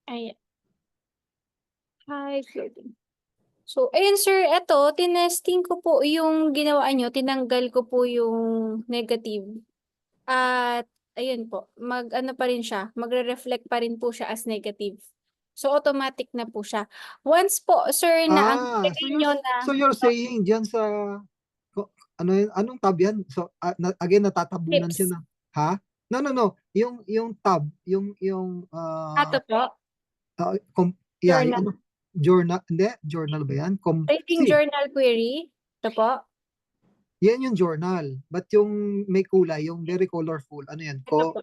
Ayan. High floating. So, ayun sir, eto, tinesting ko po yung ginawa nyo, tinanggal ko po yung negative. At, ayun po, ano pa rin siya, magre-reflect pa rin po siya as negative. So, automatic na po siya. Once po, sir, na ang Ah, lagay nyo na, so you're saying diyan sa ano yun, anong tab yan? So again natatabunan siya tips, na. Ha? No, no, no. Yung tab, yung ato po, yeah, yung journal, ano, journal, hindi, journal ba yan? rating See, journal query, ito po, yan yung journal. But yung may kulay, yung very colorful, ano yan? ito po,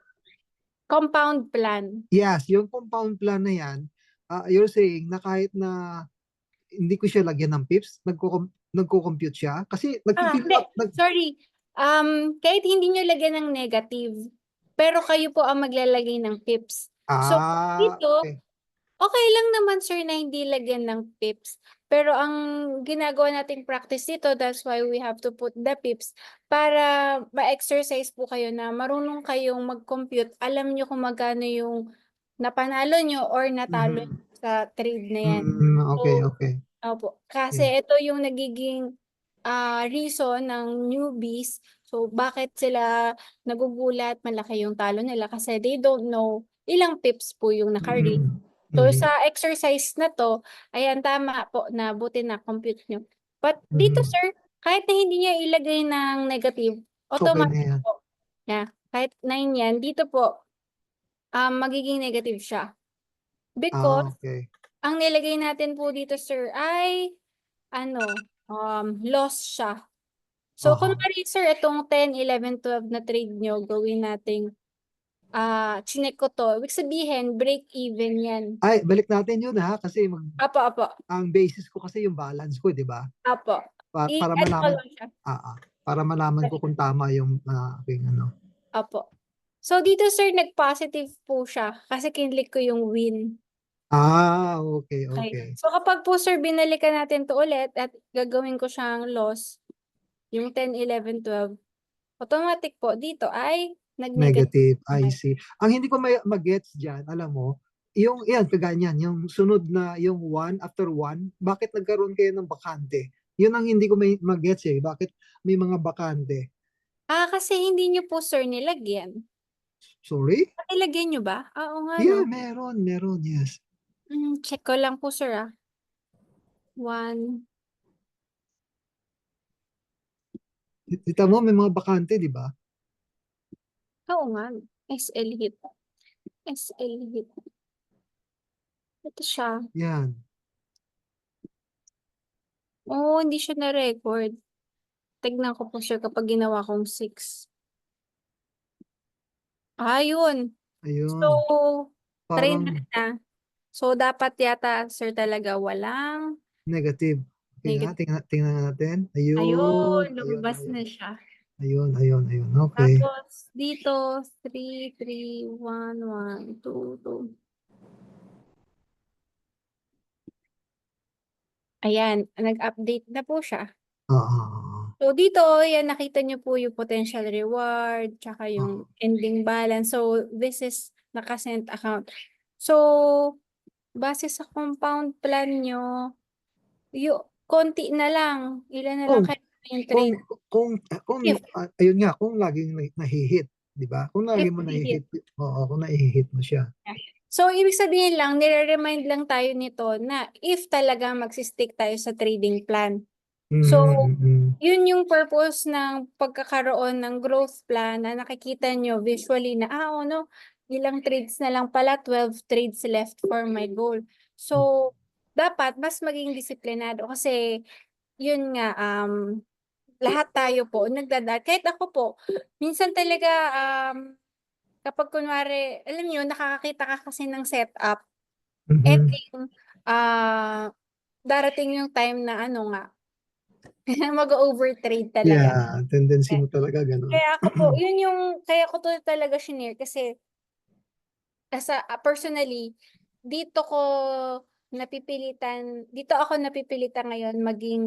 compound plan. Yes, yung compound plan na yan, you're saying na kahit na hindi ko siya lagyan ng pips, nagko-compute siya. Kasi nagpi-fill Hindi. up, Sorry. Kahit hindi nyo lagyan ng negative, pero kayo po ang maglalagay ng pips. So, dito, okay. okay lang naman sir na hindi lagyan ng pips. Pero ang ginagawa nating practice dito, that's why we have to put the pips para ma-exercise po kayo na marunong kayong mag-compute. Alam nyo kung magkano yung napanalo nyo or natalo Mhm. sa trade na yan. Okay, So, okay. opo. Kasi Okay. ito yung nagiging reason ng newbies. So, bakit sila nagugulat, malaki yung talo nila? Kasi they don't know ilang pips po yung naka-read. Mhm. So, Mhm. sa exercise na to, ayan, tama po na buti na compute nyo. But dito, Mhm. sir, kahit na hindi niya ilagay ng negative, Okay na automatic yan. po. Yeah, kahit 9 yan, dito po, magiging negative siya. Because, Okay. ang nilagay natin po dito, sir, ay, loss siya. So, Aha. kunwari, sir, itong 10, 11, 12 na trade nyo, gawin nating, chinek ko to. Ibig sabihin, break even yan. Ay, balik natin yun ha, kasi Apo, apo, ang basis ko kasi yung balance ko, di ba? apo. Para I-ano ko malaman, lang siya. para malaman ko kung tama yung aking ano. Apo. So, dito, sir, nag-positive po siya kasi kinlik ko yung win. Okay, Okay. okay. So, kapag po, sir, binalikan natin to ulit at gagawin ko siyang loss, yung 10, 11, 12, automatic po, dito ay nag-negative. Negative, I see. Ang hindi ko mag-gets dyan, alam mo, yung, yan, kaganyan, yung sunod na, yung one after one, bakit nagkaroon kayo ng bakante? Yun ang hindi ko mag-gets eh. Bakit may mga bakante? Kasi hindi nyo po, sir, nilagyan. Sorry? Nilagyan nyo ba? Oo nga, no? Yeah, meron, yes. Check ko lang po, sir, ah. One. Kita mo, may mga bakante, di ba? Oo nga. SL hit. SL hit. Ito siya. Yan. Oo, hindi siya na-record. Tignan ko po, sir, kapag ginawa kong 6. Yun. So, Ayun. try na Parang na. So, dapat yata, sir, talaga walang negative. Okay nga, negative. tingnan natin. Ayun, Ayun, ayun, lumabas ayun. na siya. Ayun. Okay. Tapos, dito, 3, 3, 1, 1, 2, 2. Ayan, nag-update na po siya. So, dito, yan, nakita niyo po yung potential reward, tsaka yung Ah. ending balance. So, this is naka-sent account. So, base sa compound plan nyo, konti na lang. Ilan na lang Kung, kayo yung kung, trade? kung, If, ayun nga, kung laging nahihit, di ba? Kung lagi if mo hit. nahihit, oo, kung nahihit mo siya. So, ibig sabihin lang, nire-remind lang tayo nito na if talaga magsistick tayo sa trading plan. So, Mm-hmm. yun yung purpose ng pagkakaroon ng growth plan na nakikita nyo visually na, no, ilang trades na lang pala, 12 trades left for my goal. So, dapat mas maging disiplinado kasi yun nga, lahat tayo po kahit ako po, minsan talaga, kapag kunwari, alam nyo, nakakakita ka kasi ng setup, Mm-hmm. then, darating yung time na nga, mag-overtrade talaga. Yeah, tendency mo talaga ganun. Kaya ako po, kaya ko to talaga shinare kasi personally, dito ako napipilitan ngayon maging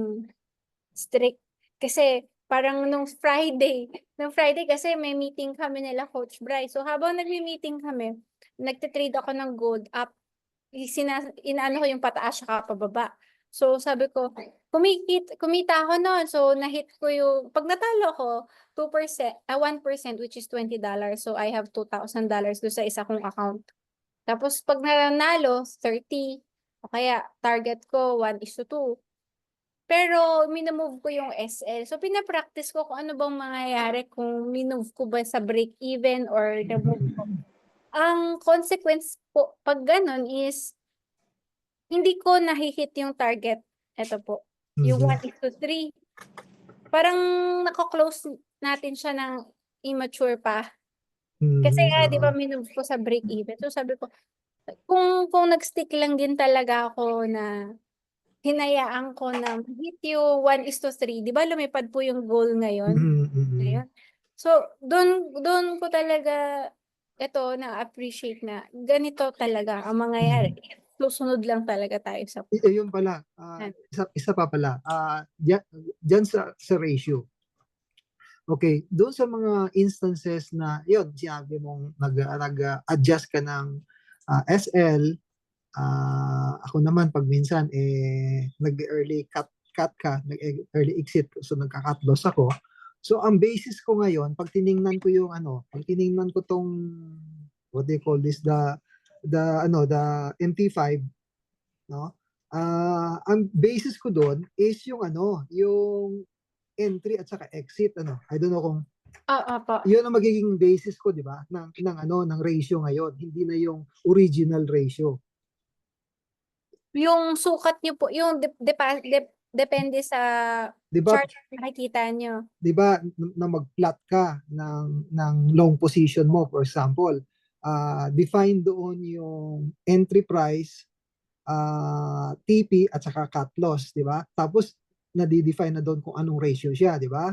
strict. Kasi parang nung Friday kasi may meeting kami nila Coach Bryce. So habang nagmi-meeting kami, nagtitrade ako ng gold up. inaano ko yung pataas saka pababa. So sabi ko, kumita ako noon. So nahit ko yung, pag natalo ko, 2%, 1% which is $20. So I have $2,000 doon sa isa kong account. Tapos pag nanalo, 30. O kaya target ko 1:2. Pero minamove ko yung SL. So pinapractice ko kung ano bang mangyayari kung minove ko ba sa break even or na-move ko. Ang consequence po pag ganun is hindi ko nahi-hit yung target. Ito po, yung Mhm. 1:3. Parang nako-close natin siya ng immature pa. Kasi Mhm. nga, di ba, Oo. minove ko sa break even. So sabi ko, kung nag-stick lang din talaga ako na hinayaan ko na hit yung 1:3, di ba lumipad po yung goal ngayon? Mhm. Mhm. Ngayon. So, doon ko talaga ito na-appreciate na ganito talaga ang mangyayari. Mhm. Susunod lang talaga tayo sa Yun pala, plan. isa pa pala, dyan sa ratio. Okay, doon sa mga instances na, yun, sinabi mong nag-adjust ka ng SL, ako naman pag minsan, nag-early cut ka, nag-early exit, so nagka-cut loss ako. So, ang basis ko ngayon, pag tiningnan ko yung pag tiningnan ko tong, what do you call this, the MT5, no? Ang basis ko doon is yung yung entry at saka exit, I don't know kung Opo. yun ang magiging basis ko, di ba? Ng ratio ngayon, hindi na yung original ratio. Yung sukat nyo po, yung depende sa Di ba? chart na nakikita nyo. Di ba na mag-plot ka ng long position mo, for example, define doon yung entry price, TP at saka cut loss, di ba? Tapos na-define na doon kung anong ratio siya, di ba?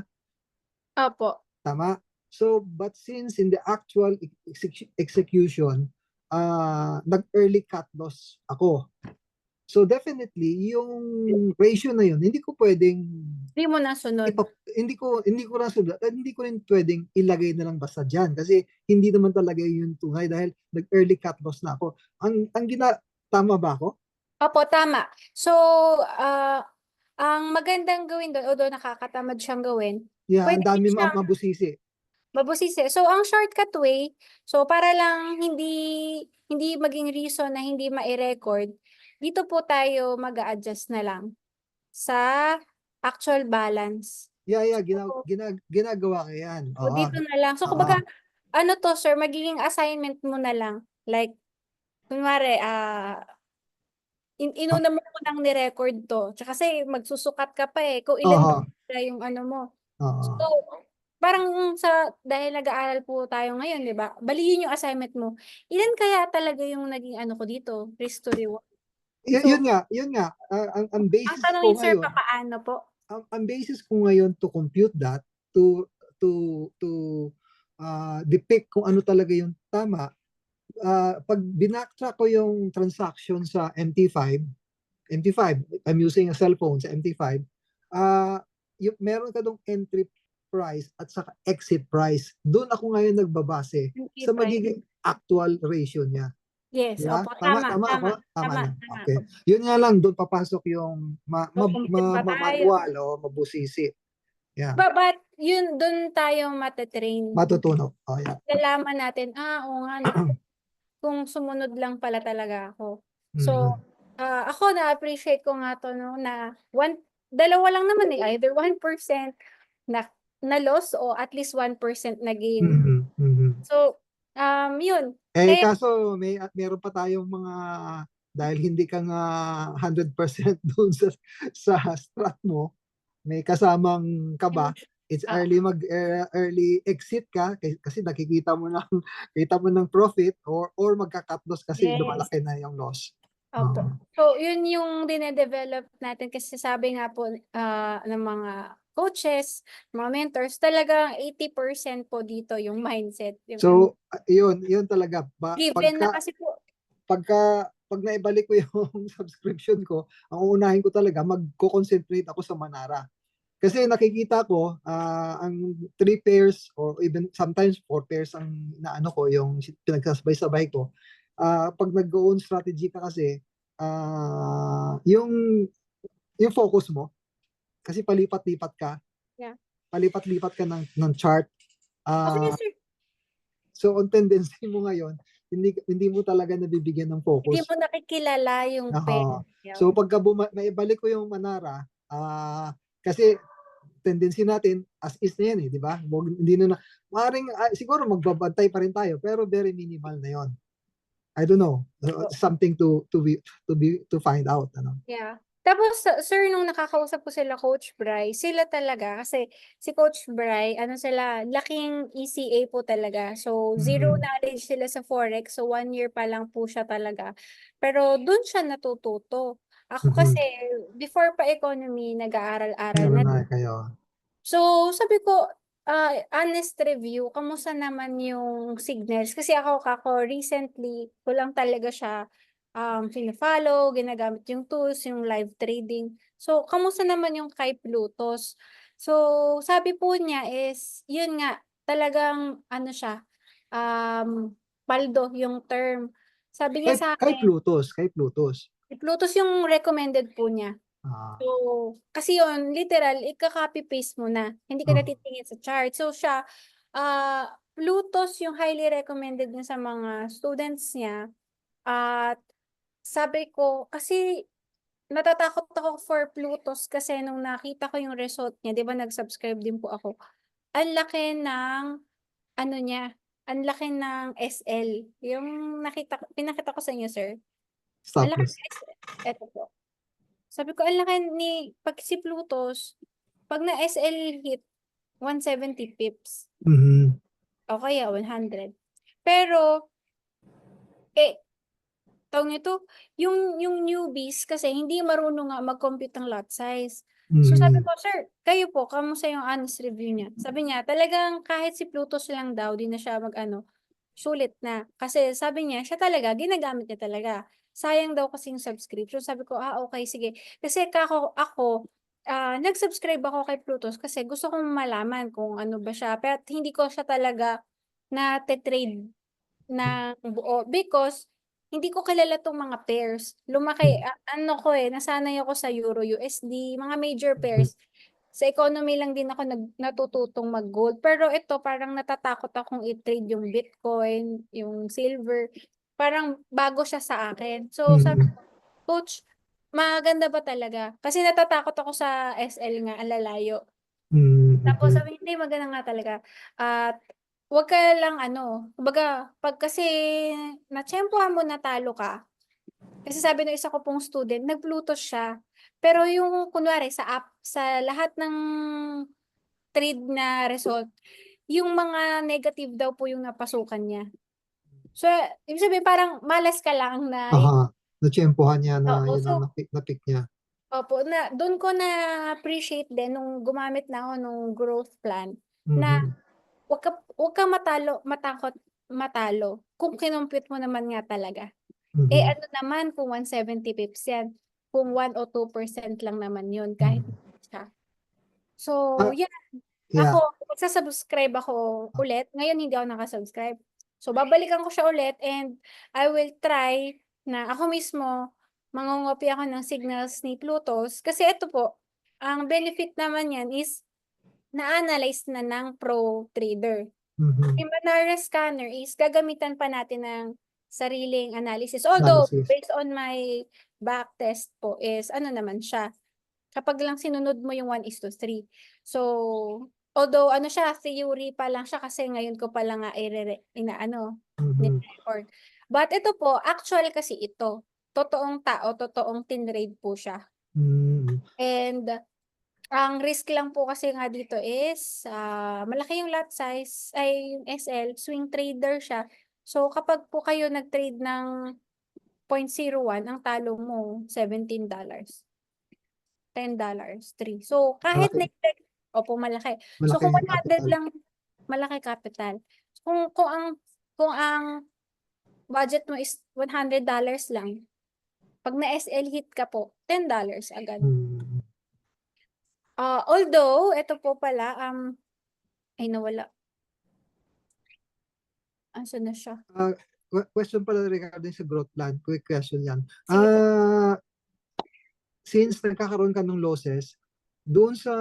Opo. Tama? So, but since in the actual execution, nag-early cut loss ako. So, definitely, yung ratio na yun, hindi ko pwedeng Hindi mo nasunod. hindi ko na hindi ko rin pwedeng ilagay na lang basta diyan kasi hindi naman talaga yun tunay dahil nag-early cut loss na ako. Tama ba ako? Opo, tama. So, ang magandang gawin doon, although nakakatamad siyang gawin, Yeah, ang pwede din dami siyang mabusisi. mabusisi. So, ang shortcut way, so para lang hindi maging reason na hindi ma-record, dito po tayo mag-a-adjust na lang sa actual balance. Yeah, So, ginagawa ko yan. so Oo. dito na lang. So, Oo. kumbaga, ano to, sir, magiging assignment mo na lang. Like, kunwari, inuna mo nang ni-record to. Tsaka kasi magsusukat ka pa eh. Kung ilan ba Oo. yung ano mo. So, Oo. parang dahil nag-aaral po tayo ngayon, di ba? Baliin yung assignment mo. Ilan kaya talaga yung naging ano ko dito? Risk to reward. So, Yun nga, ang ang basis tanong ko ni sir, ngayon, papaano po? ang basis ko ngayon to compute that, to depict kung ano talaga yung tama, pag binaktra ko yung transaction sa MT5, I'm using a cellphone sa MT5, meron ka dong entry price at saka exit price. Doon ako ngayon nagbabase Hindi sa price. magiging actual ratio niya. Yes, Di ba? opo, Tama, tama, tama ako? tama, Tama tama, na. tama. Okay. Yun nga lang, doon papasok yung So, compute pa tayo. manual o mabusisi. Yeah. But yun, dun tayo matatrain. Matutunog. Oh, yeah. Lalaman natin, oo nga, no, kung sumunod lang pala talaga ako. So, Mhm. ako na-appreciate ko nga to, no, na dalawa lang naman eh, either 1% na loss o at least 1% na gain. Mhm. Mhm. So, yun. Eh, Kaya, kaso meron pa tayong dahil hindi ka nga 100% doon sa strat mo, may kasamang kaba, it's ah, early exit ka kasi nakikita mo ng kita mo ng profit or magka-cut loss kasi yes. lumalaki na yung loss. Opo. Oo. So, yun yung dinedevelop natin kasi sabi nga po ng mga coaches, mga mentors, talagang 80% po dito yung mindset. Yung So, yun talaga. given na kasi po. Pag naibalik ko yung subscription ko, ang uunahin ko talaga, magko-concentrate ako sa Manara. Kasi nakikita ko, ang 3 pairs or even sometimes 4 pairs ang naano ko, yung pinagsasabay-sabay ko. Pag nag-own strategy ka kasi, yung focus mo, kasi palipat-lipat ka, Yeah. palipat-lipat ka ng chart. Okay, Ah, sir. so, ang tendency mo ngayon, hindi mo talaga nabibigyan ng Hindi focus. mo nakikilala yung pair. So, pagka maibalik ko yung Manara, kasi tendency natin as is na yan eh, di ba? Hindi na, maaaring siguro magbabantay pa rin tayo, pero very minimal na yon. I don't know. Something to find out, ano. Yeah. Tapos, sir, nung nakakausap ko sila Coach Bry, sila talaga, kasi si Coach Bry, ano sila, laking ECA po talaga. So, zero Mhm. knowledge sila sa Forex. So, 1 year pa lang po siya talaga. Pero, dun siya natututo. Ako kasi, Mhm. before pa economy, nag-aaral-aral Meron na. na kayo. So, sabi ko, honest review, kamusta naman yung signals? Kasi ako recently, ko lang talaga siya fina-follow, ginagamit yung tools, yung live trading. So, kamusta naman yung kay Plutos? So, sabi po niya is, yun nga, talagang, ano siya, paldo yung term. Sabi niya sa Kay akin, Plutos, kay Plutos. Plutos yung recommended po niya. Ah, So, kasi yon literal, ika-copy paste mo na. Hindi ka na oh. titingin sa chart. So, siya, Plutos yung highly recommended niya sa mga students niya. At sabi ko, kasi natatakot ako for Plutos kasi nung nakita ko yung result niya, di ba nag-subscribe din po ako. Ang laki ng, ano niya, ang laki ng SL. Yung pinakita ko sa inyo, sir. Ang Stop laki loss. ng SL. Eto po. Sabi ko, ang laki pag si Plutos, pag na SL hit, 170 pips. Mhm. O kaya 100. Pero, tawag nito, yung newbies kasi hindi marunong nga mag-compute ng lot size. So sabi Mhm. ko, sir, kayo po, kamusta yung honest review niya? Sabi niya, talagang kahit si Plutos lang daw, di na siya sulit na. Kasi sabi niya, siya talaga, ginagamit niya talaga. Sayang daw kasi yung subscription. Sabi ko, okay, sige. Kasi ako, nag-subscribe ako kay Plutos kasi gusto kong malaman kung ano ba siya. Pero hindi ko siya talaga na-trade ng buo because hindi ko kilala tong mga pairs. Ano ko nasanay ako sa Euro USD, mga major Mhm. pairs. Sa economy lang din ako natututong mag-gold. Pero ito, parang natatakot akong i-trade yung Bitcoin, yung silver. Parang bago siya sa akin. So, sabi Mhm. ko, Coach, maganda ba talaga? Kasi natatakot ako sa SL nga, ang lalayo. Tapos Mhm. sabi, hindi, maganda nga talaga. At wag ka lang kumbaga, pag kasi natsyempohan mo natalo ka, kasi sabi ng isa ko pong student, nag-Plutos siya. Pero yung kunwari sa lahat ng trade na result, yung mga negative daw po yung napasukan niya. So, ibig sabihin parang malas ka lang na, Aha. Natsyempohan niya na oo, yun ang so, na-pick niya. opo, doon ko na-appreciate din nung gumamit na ako nung growth plan na Mhm. wag ka matalo kung kinompute mo naman nga talaga. Mhm. Ano naman kung 170 pips yan? Kung 1 o 2% lang naman yun kahit Mhm. siya. So, Ah, yeah, yeah. ako, magsasubscribe ako ulit. Ngayon, hindi ako nakasubscribe. So, babalikan ko siya ulit and I will try na ako mismo mangungopi ako ng signals ni Plutos. Kasi ito po, ang benefit naman yan is na-analyze na ng pro trader. Mhm. Yung Manara scanner is gagamitan pa natin ng sariling analysis. Although, Analysis. based on my back test po is ano naman siya, kapag lang sinunod mo yung 1:3. So, although ano siya, theory pa lang siya kasi ngayon ko pa lang nga Mhm. ni-record. But ito po, actual kasi ito. Totoong tao, totoong tinrade po siya. Mhm. And ang risk lang po kasi nga dito is malaki yung lot size, ay yung SL, swing trader siya. So kapag po kayo nag-trade ng 0.01, ang talo mo $17. $10, 3. So kahit Malaki. opo, malaki. So Malaki kung 100 capital. lang, malaki capital. Kung ang budget mo is $100 lang, pag na SL hit ka po, $10 agad. Mhm. Although, ito po pala, ay nawala. Asan na siya? Ah, question pala regarding sa growth plan. Quick question yan. Sige po. Since nagkakaroon ka ng losses, doon sa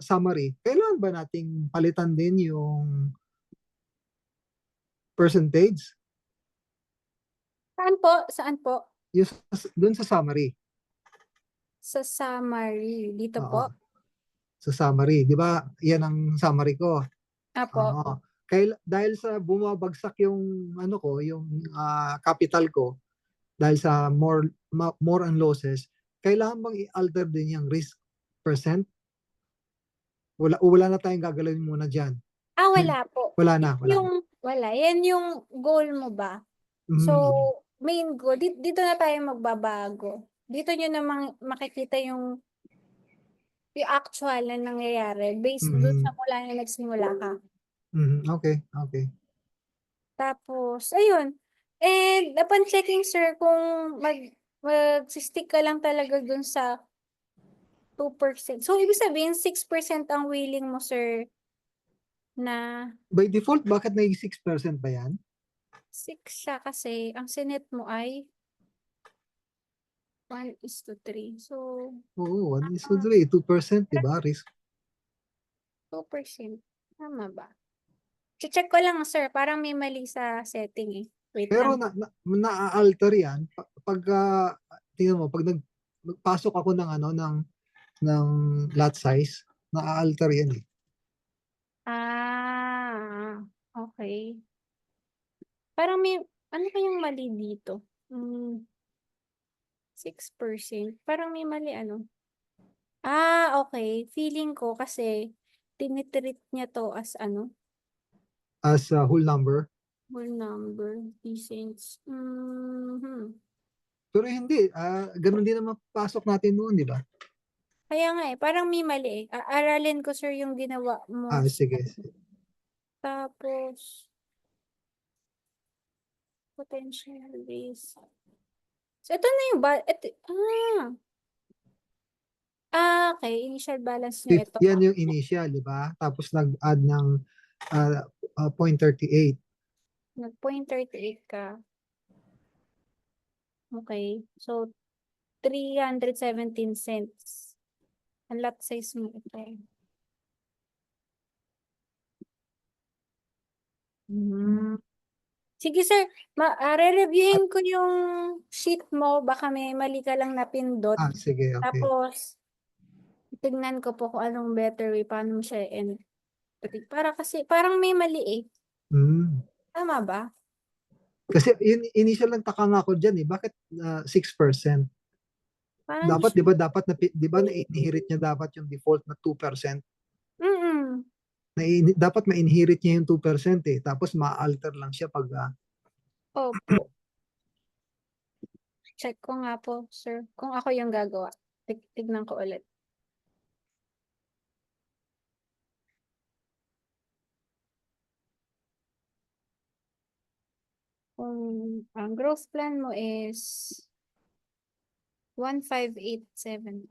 summary, kailangan ba nating palitan din yung percentage? Saan po? Saan po? Yung doon sa summary. Sa summary. Dito Oo. po? Sa summary. Di ba? Yan ang summary ko. Apo. Oo. Dahil sa bumabagsak yung ano ko, yung capital ko, dahil sa more on losses, kailangan bang i-alter din yung risk percent? Wala na tayong gagalawin muna dyan. Wala po. Wala na. Wala. Yan yung goal mo ba? So, Mm, main goal, dito na tayo magbabago. Dito nyo namang makikita yung actual na nangyayari based dun sa mm, mula na nagsimula ka. okay, okay. Tapos, ayun. And upon checking, sir, kung mag-stick ka lang talaga dun sa 2%. So, ibig sabihin, 6% ang willing mo, sir, na By default, bakit naging 6% ba yan? 6 siya kasi ang sinet mo ay 1:3. So, Oo, 1:3, 2%, di ba? Risk. 2%. Tama ba? Check ko lang, sir. Parang may mali sa setting eh. Wait Pero lang. na-alter yan pag tingnan mo, pag nagpasok ako ng ng lot size, na-alter yan eh. Okay. Parang may, ano kayang mali dito? 6%. Parang may mali ano. Okay. Feeling ko kasi tinitreat niya to as ano, As a whole number. whole number, decents. Pero hindi, ganun din naman pasok natin noon, di ba? Kaya nga eh, parang may mali eh. Aralin ko, sir, yung ginawa mo. Sige. Tapos, potential risk. So, ito na yung okay. Initial balance nyo ito. Yan yung initial, di ba? Tapos nag-add ng ah, 0.38. Nag-0.38 ka. Okay. So, 317 cents. Ang lot size mo ito. Sige, sir. Re-reviewin ko yung sheet mo. Baka may mali ka lang napindot. Sige, okay. Tapos, tignan ko po kung anong better way. Paano mo siya end. Para kasi, parang may mali eh. Mm. Tama ba? Kasi initial lang taka nga ako dyan eh. Bakit 6%? Parang di Dapat, siya. di ba na-inherit niya dapat yung default na 2%? Mm-mm. Dapat ma-inherit niya yung 2% eh. Tapos ma-alter lang siya pag Opo. Check ko nga po, sir. Kung ako yung gagawa. Tignan ko ulit. Kung ang growth plan mo is 1587.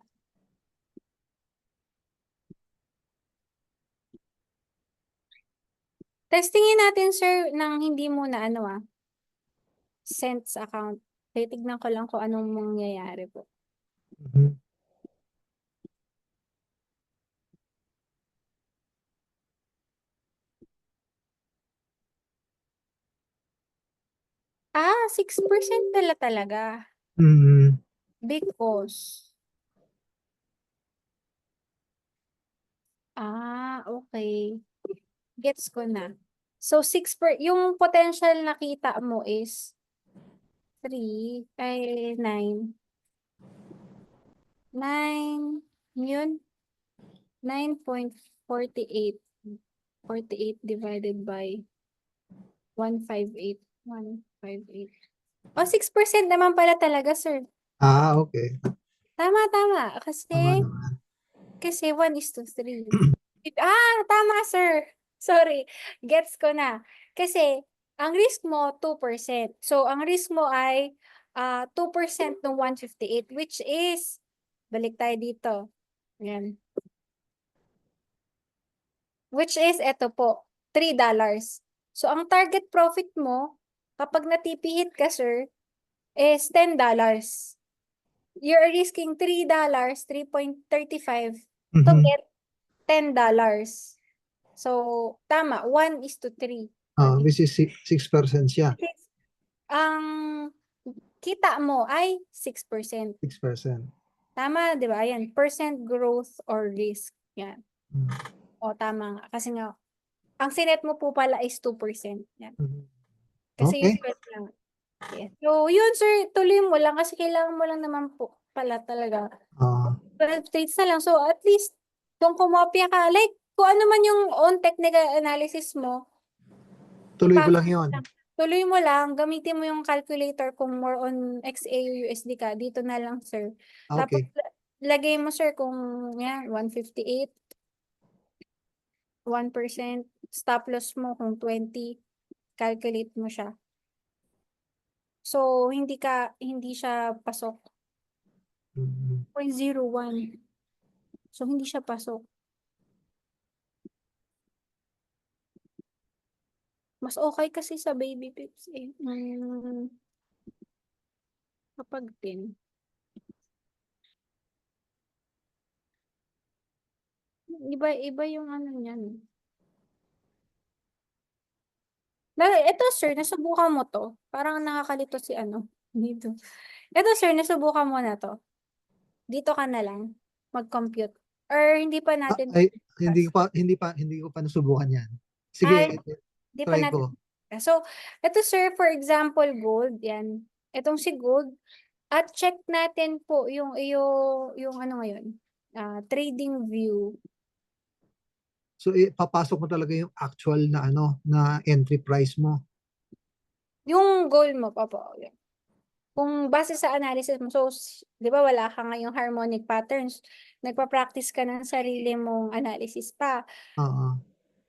Testingin natin, sir, ng hindi muna cents account. Titignan ko lang kung anong mangyayari po. Mhm. 6% talaga. Mhm. Because, okay. Gets ko na. So, yung potential nakita mo is 9. 9, yun, 9.48. 48 divided by 158. 158. 6% naman pala talaga, sir. Okay. Tama. Tama Kasi naman. 1:3. Tama, sir. Sorry. Gets ko na. Kasi, ang risk mo, 2%. So, ang risk mo ay 2% ng 158, which is, balik tayo dito. Yan. Which is, eto po, $3. So, ang target profit mo Kapag na-TP hit ka, sir, is $10. You're risking $3, 3.35 to Mhm. get $10. So, tama, 1:3. Which is 6% siya. Ang kita mo ay 6%. 6%. Tama, di ba? Yan, percent growth or risk. Yan. Mm. O, tama nga. Kasi nga, ang sinet mo po pala is 2%. Yan. Mhm. Kasi Okay. usual lang. Yes. So, yun sir, tuloy mo lang kasi kailangan mo lang naman po pala talaga. Ah, 12 trades na lang. So, at least, kung kumopya ka, like, kung ano man yung on technical analysis mo, tuloy ko lang ipasok mo yon. lang. Tuloy mo lang, gamitin mo yung calculator kung more on XAU USD ka, dito na lang, sir. Tapos, Okay. lagay mo, sir, kung yan, 158, 1%, stop loss mo kung 20, calculate mo siya. So, hindi siya pasok. Mhm. 0.01. So, hindi siya pasok. Mas okay kasi sa baby pips eh. Kapag 10. Iba yung ano niyan. Ito sir, nasubukan mo to. Parang nakakalito si ano. Dito. Ito sir, nasubukan mo na to. Dito ka na lang. Mag-compute. Or hindi pa natin Ay, pass. hindi ko pa nasubukan yan. Ay, Sige, hindi pa try natin. ko. So, ito sir, for example, gold. Yan. Itong si gold. At check natin po yung ano ngayon. Trading view. So, papasok mo talaga yung actual na ano, na entry price mo. Yung goal mo, Papa. Yan. Kung base sa analysis mo, so, di ba wala ka ngayong harmonic patterns, nagpa-practice ka ng sarili mong analysis pa. Oo.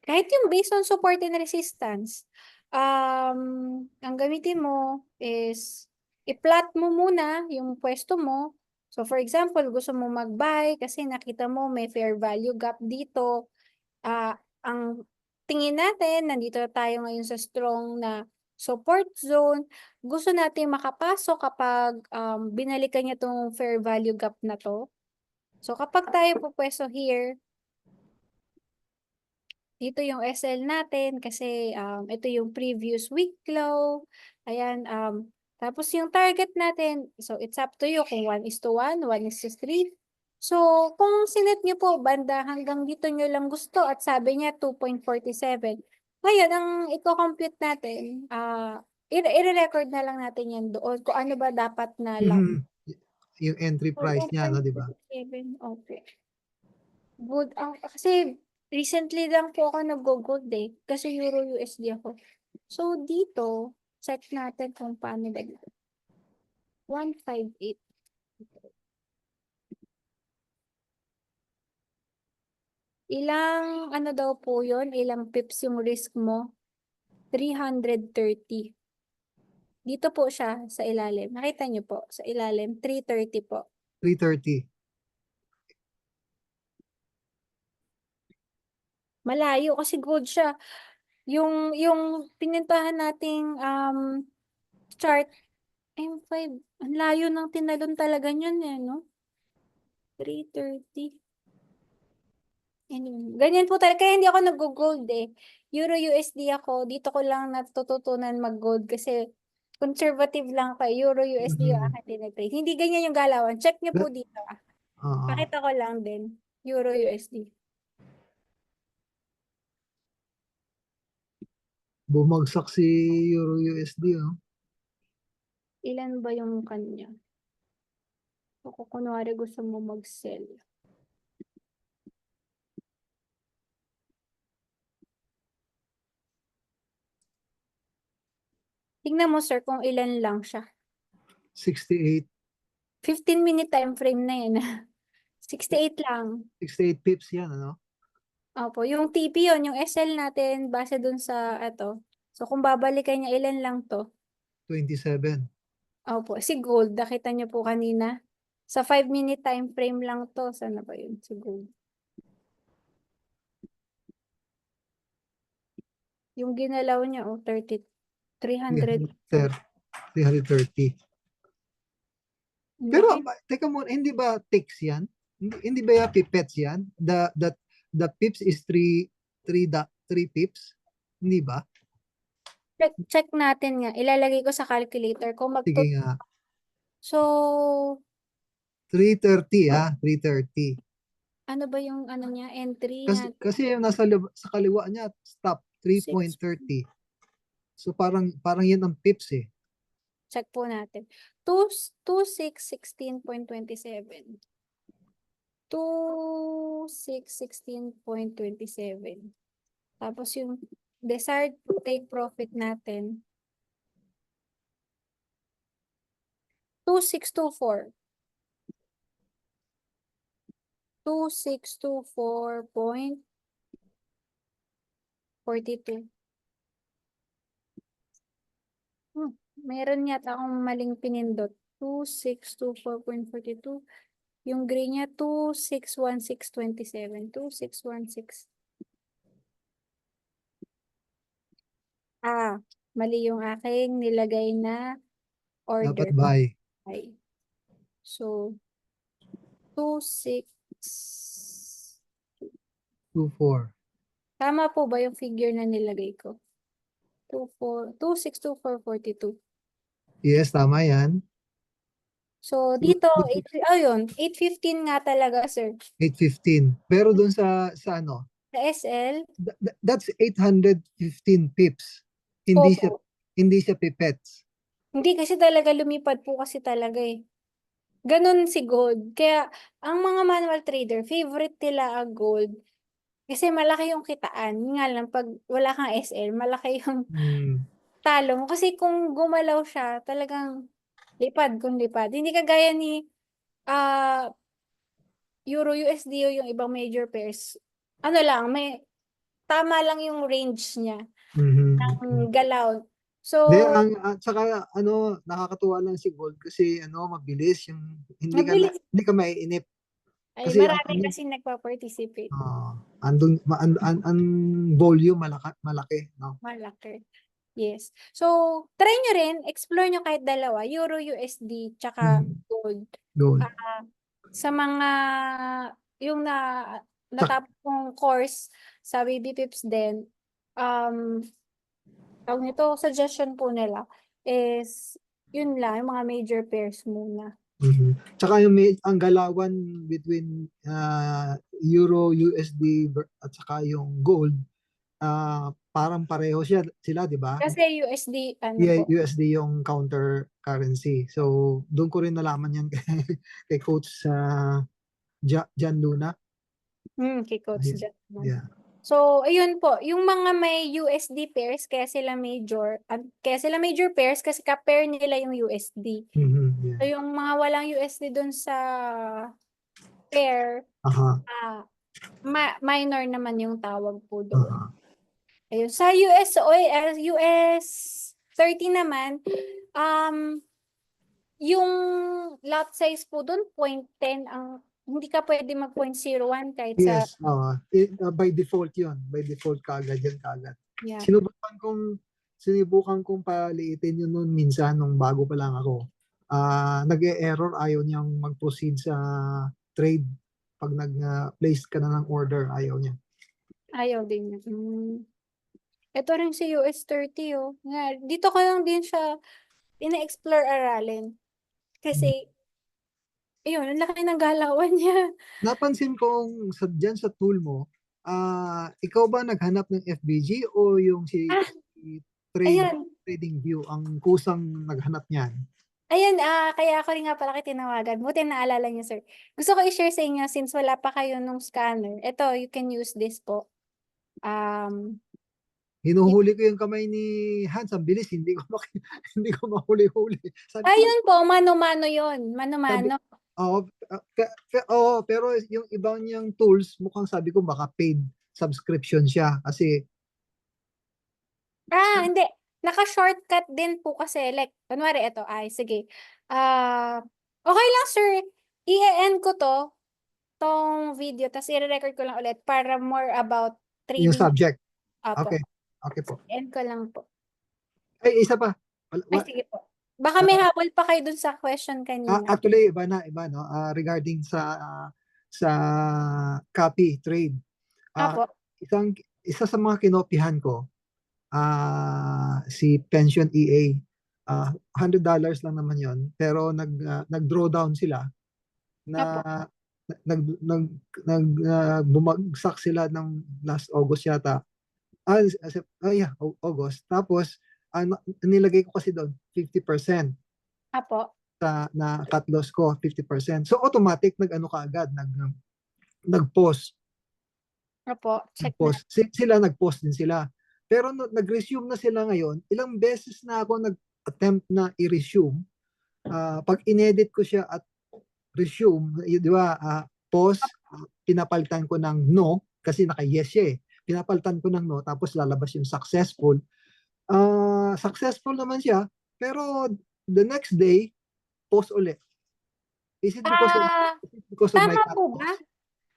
Kahit yung based on support and resistance, ang gamitin mo is, i-plot mo muna yung pwesto mo. So, for example, gusto mo mag-buy kasi nakita mo may fair value gap dito. Ang tingin natin, nandito tayo ngayon sa strong na support zone. Gusto natin makapasok kapag binalikan niya tong fair value gap na to. So kapag tayo pupwesto here, dito yung SL natin kasi ito yung previous week low. Ayan, tapos yung target natin, so it's up to you kung 1:1, 1:3. So, kung sinet nyo po banda hanggang dito nyo lang gusto at sabi niya 2.47. Ngayon, ang i-compute natin, i-record na lang natin yan doon kung ano ba dapat na lang. Mhm. Yung entry So, price niya, no, di ba? 2.47, okay. Good. Kasi recently lang po ako nag-gold eh. Kasi Euro USD ako. So, dito, check natin kung paano ba dito. 158. Ilang, ano daw po yun? Ilang pips yung risk mo? 330. Dito po siya sa ilalim. Nakita niyo po, sa ilalim, 330 po. 330. Malayo kasi gold siya. Yung pinintahan nating chart, M5, ang layo ng tinalon talaga niyan eh, no? 330. Anyway, ganyan po talaga. Kaya hindi ako nag-gold eh. Euro USD ako. Dito ko lang natututunan mag-gold kasi conservative lang ako. Euro USD yung Mhm. aking tinitrade. Hindi ganyan yung galawan. Check nyo po dito. Oo. Pakita ko lang din. Euro USD. Bumagsak si Euro USD, oh. Ilan ba yung kanya? So, kung kunwari gusto mo mag-sell. Tingnan mo sir kung ilan lang siya. 68. 15-minute time frame na yun. 68 lang. 68 pips yan, ano? Opo, yung TP yun, yung SL natin, base dun sa, ito. So, kung babalikan niya, ilan lang to? 27. Opo, si gold, nakita niyo po kanina. Sa 5-minute time frame lang to. Sana ba yun? Si gold. Yung ginalaw niya, 30. 300. 330. Ang Pero, laki. teka muna, hindi ba ticks yan? Hindi ba yung pipettes yan? The pips is 3 pips? Hindi ba? Check natin nga. Ilalagay ko sa calculator ko. Sige nga. So, 330 330. ano ba yung ano niya? Entry Kasi, na kasi yung sa kaliwa niya, stop, 6. 3.30. So parang yan ang pips eh. Check po natin. 2,616.27. 2,616.27. Tapos yung desired take profit natin, 2,624. 2,624.42. Meron yata akong maling pinindot. 2,624.42. Yung gray niya, 2,616.27. 2,616. Mali yung aking nilagay na order. Dapat buy. Ay. So, 2,6. 24. Tama po ba yung figure na nilagay ko? 2,624.42. Yes, tama yan. So, dito, ayun, 815 nga talaga, sir. 815. Pero dun sa ano, Sa SL, that's 815 pips. Hindi siya opo. hindi siya pipettes. Hindi kasi talaga lumipad po kasi talaga eh. Ganun si gold. Kaya, ang mga manual trader, favorite nila ang gold. Kasi malaki yung kitaan. Yun nga lang, pag wala kang SL, malaki yung Hmm. talo mo. Kasi kung gumalaw siya, talagang lipad kung lipad. Hindi kagaya ni ah Euro USD o yung ibang major pairs. Ano lang, may tama lang yung range niya Mhm. ng galaw. So, De, at saka ano, nakakatuwa lang si Gold kasi ano, mabilis yung mabilis. hindi ka maiinip Ay, kasi marami kasi nagpa-participate. andun ang volume malaki, no? Malaki. Yes. So, try nyo rin, explore nyo kahit dalawa, Euro USD, tsaka Mhm. gold. Gold. Sa mga, yung Tsaka, natapos kong course sa BB Pips din, tawag nito, suggestion po nila is, yun lang, yung mga major pairs muna. tsaka ang galawan between Euro, USD at saka yung gold, parang pareho sila, di ba? Kasi USD, ano Yeah, po, USD yung counter currency. So, doon ko rin nalaman yan kay Coach Jan Luna. kay Coach Ayun. Jan. Yeah. So, ayun po, yung mga may USD pairs, kaya sila major pairs kasi ka-pair nila yung USD. Yeah. So, yung mga walang USD dun sa pair, Aha. minor naman yung tawag po doon. Aha. Ayun. Sa US 30 naman, yung lot size po doon, 0.10 ang, hindi ka pwede mag 0.01 kahit sa, Yes, by default 'yun. By default kaagad yan kaagad. yeah. Sinubukan kong paliitin yun noon minsan nung bago pa lang ako. Nag-e-error, ayaw niyang mag-proceed sa trade. Pag nag-place ka na ng order, ayaw niya. Ayaw din niya. Ito rin si US 30, oh. Nga, dito ko lang din siya ina-explore aralin. Kasi, ayun, ang laki ng galawan niya. Napansin kong dyan sa tool mo, ikaw ba naghanap ng FBG o yung Ah, si ayan. Trading View ang kusang naghanap niyan? Ayan, kaya ako rin nga pala kayo tinawagan. Buti naalala niyo, sir. Gusto ko i-share sa inyo since wala pa kayo nung scanner. Ito, you can use this po. Y- Hinuhuli ko yung kamay ni Hans, ang bilis, hindi ko hindi ko mahuli-huli. Sabi ko, Ayun po, mano-mano yun. sabi, Mano-mano. oo, pero yung ibang niyang tools, mukhang sabi ko baka paid subscription siya kasi Hindi. Naka-shortcut din po kasi. Like, kunwari ito. Sige. Okay lang, sir. I-end ko tong video, tapos i-record ko lang ulit para more about yung trading. subject. Apo. Okay. Okay po. End ko lang po. Ay, isa pa. Ay, sige po. Baka may habol pa kayo dun sa question kanina. Actually, iba, no? Regarding sa copy trade. Ah, Apo, isa sa mga kinopihan ko, si Pension EA. $100 lang naman yon, pero nag-draw down sila na apo, nag, nag, bumagsak sila ng last August yata. Yeah, August. Tapos, nilagay ko kasi doon 50% apo, na cut loss ko, 50%. So automatic nag-ano ka agad, nag-pause. apo, check na. Nag-pause. Sila nag-pause din sila. Pero nag-resume na sila ngayon, ilang beses na ako nag-attempt na i-resume. Pag inedit ko siya at resume, di ba, pause, pinapalitan ko ng no, kasi naka-yes siya eh. Pinapalitan ko ng no, tapos lalabas yung successful. Successful naman siya, pero the next day, pause ulit. Is it Ah, because of my tama cut po ba? loss?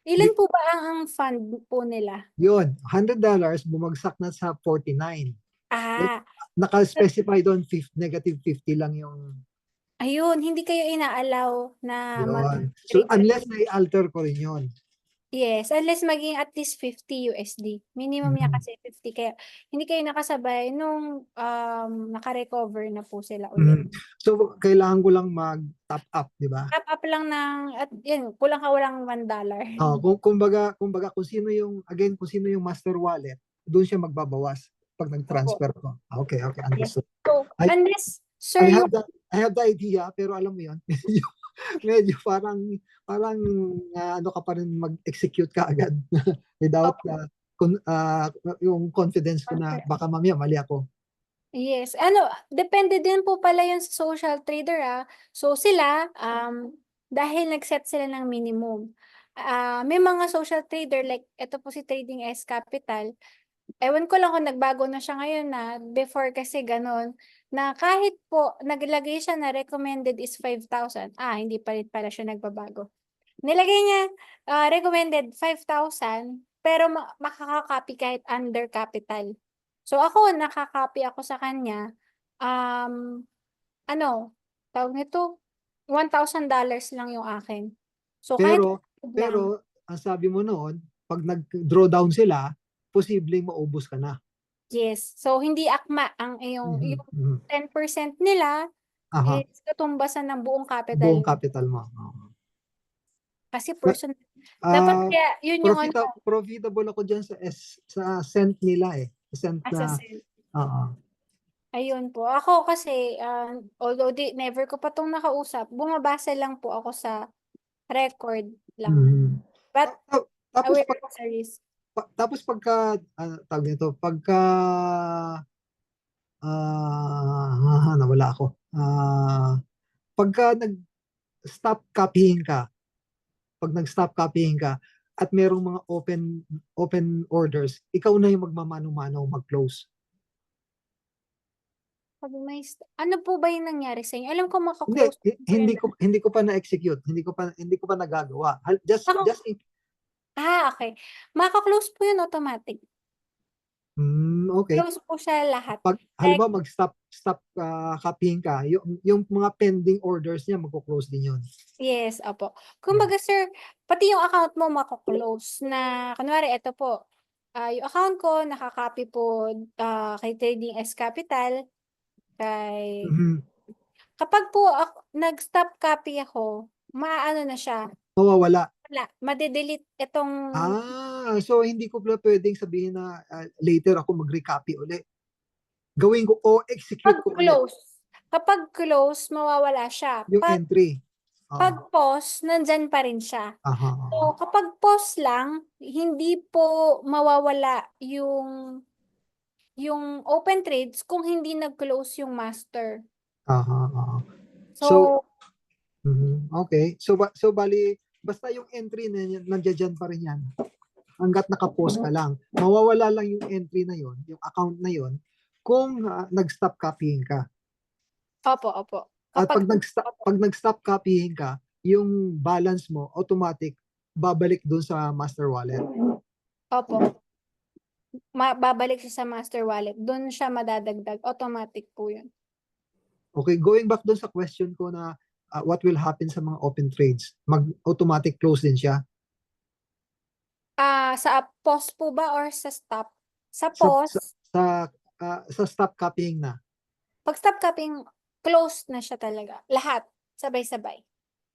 Ilan po ba ang fund po nila? Yun, $100 bumagsak na sa 49. Ah, Naka-specify doon negative 50 lang yung ayun, hindi kayo inaalaw na yun. So mag-trade sa unless na-alter ko rin yun. yes, unless maging at least 50 USD. Minimum niya Mhm. kasi 50 kaya hindi kayo nakasabay nung naka-recover na po sila ulit. Mhm. So kailangan ko lang mag-top up, di ba? Top up lang ng at yun, kulang ka walang $1. Kumbaga kung sino yung master wallet, doon siya magbabawas pag Opo. nag-transfer ko. Okay, okay, Yes. understood. So, I unless I sir have yung the idea, pero alam mo yun, medyo parang ano ka pa rin mag-execute ka agad without opo, yung confidence ko na baka mamaya mali ako. yes. Depende din po pala yun sa social trader So sila, dahil nag-set sila ng minimum. May mga social trader like ito po si Trading S Capital. Ewan ko lang kung nagbago na siya ngayon na before kasi ganun na kahit po naglagay siya na recommended is 5,000. Hindi pa rin pala siya nagbabago. Nilagay niya recommended 5,000 pero makaka-copy kahit under capital. So ako nakaka-copy ako sa kanya um ano tawag nito $1,000 lang yung akin. So kahit Pero lang ang sabi mo noon, pag nag-draw down sila, posibleng maubos ka na. yes. So hindi akma ang Mhm, yung mhm. 10% nila Aha, is katumbasan ng buong capital buong mo. capital mo. Oo. Kasi But, person dapat kaya yun yung profitable ako diyan sa cent nila eh. Cent na assassin. oo. Ayun po. Ako kasi, although never ko pa tong nakausap, bumabase lang po ako sa record lang. Mhm. But Ta- ta- Tapos aware pag ako sa risk. tapos pagka tawag nito, pagka nawala ako. Pagka nag-stop copying ka, pag nag-stop copying ka at merong mga open orders, ikaw na yung magmamano-mano mag-close. Ano po ba yung nangyari sa inyo? Alam ko Hindi, makaklose po yun. hindi ko pa na-execute, hindi ko pa nagagawa. Maka, Just in, okay. Makaklose po yun automatic. okay. Close po siya lahat. Pag Like, halimbawa stop copying ka, yung mga pending orders niya magko-close din yun. yes, opo. Kumbaga sir, pati yung account mo mako-close na, kunwari, ito po, yung account ko, nakakopy po kay Trading S Capital, kay, Mhm. kapag po nag-stop copy ako, maano na siya, Mawawala. wala, madedelete itong So hindi ko pala pwedeng sabihin na later ako mag-recopy ulit. Gawin ko o execute ko ulit pag-close. Kapag close, mawawala siya. yung entry. Oo. Pag-pause, nandyan pa rin siya. Aha, So, kapag pause lang, hindi po mawawala yung open trades kung hindi nag-close yung master. aha, aha. So, So, okay. So bali, basta yung entry na yan, nandiyan pa rin yan. Hanggat naka-post ka lang. Mawawala lang yung entry na yon, yung account na yon, kung nag-stop copying ka. opo, opo. At Kapag, pag nag-stop copying ka, yung balance mo automatic babalik dun sa master wallet. opo. babalik siya sa master wallet. Doon siya madadagdag. Automatic po yun. Okay, going back doon sa question ko na what will happen sa mga open trades? Mag-automatic close din siya? Sa pause po ba or sa stop? Sa Sa, sa, pause, sa, sa stop copying na? pag stop copying, close na siya talaga. Lahat. Sabay-sabay.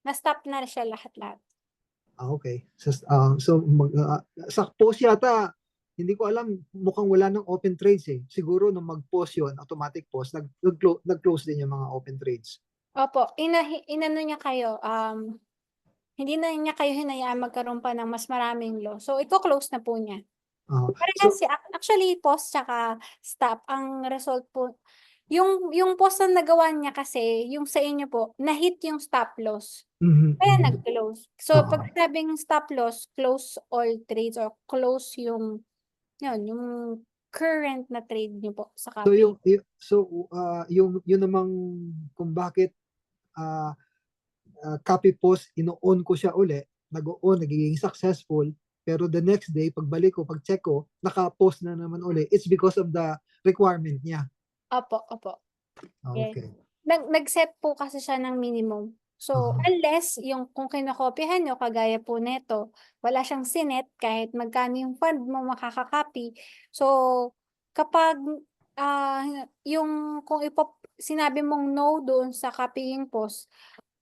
Na-stop na siya lahat-lahat. Okay. Sa post yata, hindi ko alam, mukhang wala ng open trades eh. Siguro nung mag-post yun, automatic post, nag-close din yung mga open trades. Opo, inano niya kayo, hindi na niya kayo hinayaan magkaroon pa ng mas maraming law. So, close na po niya. So, Parehas actually, pause tsaka stop, ang result po, yung pause na nagawa niya kasi, yung sa inyo po, na-hit yung stop loss. mhm, Kaya mhm. nag-close. So, Oo. pag sabing stop loss, close all trades or close yung current na trade niyo po sa So copy. yung namang kung bakit ah, copy post ino-on ko siya uli, nag-on, nagiging successful, pero the next day pagbalik ko, pag-check ko, naka-post na naman uli. It's because of the requirement niya. Opo, opo. Yes. Okay. Nag-set po kasi siya ng minimum. So, Aha. unless yung kung kinokopyahan nyo, kagaya po neto, wala siyang sinet, kahit magkano yung fund mo makakakopy. So, kapag yung kung sinabi mong no doon sa copying post,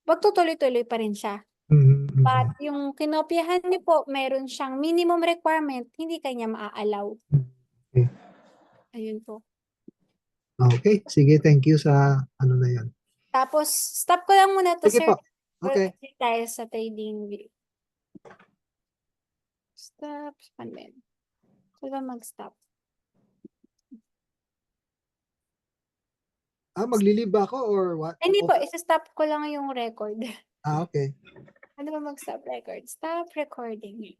magtutuloy-tuloy pa rin siya. Mhm, mhm. But yung kinopyahan niyo po, meron siyang minimum requirement, hindi kanya maa-allow. Okay. Ayun po. Okay, sige, thank you sa ano na yan. Tapos, stop ko lang muna to, Sige sir. po. Okay. Kasi tayo sa trading view. Stop. One minute. Kailan ba mag-stop? Maglilib ba ako or what? Ay, hindi po. Isa-stop ko lang yung record. Okay. Ano ba mag-stop record? Stop recording.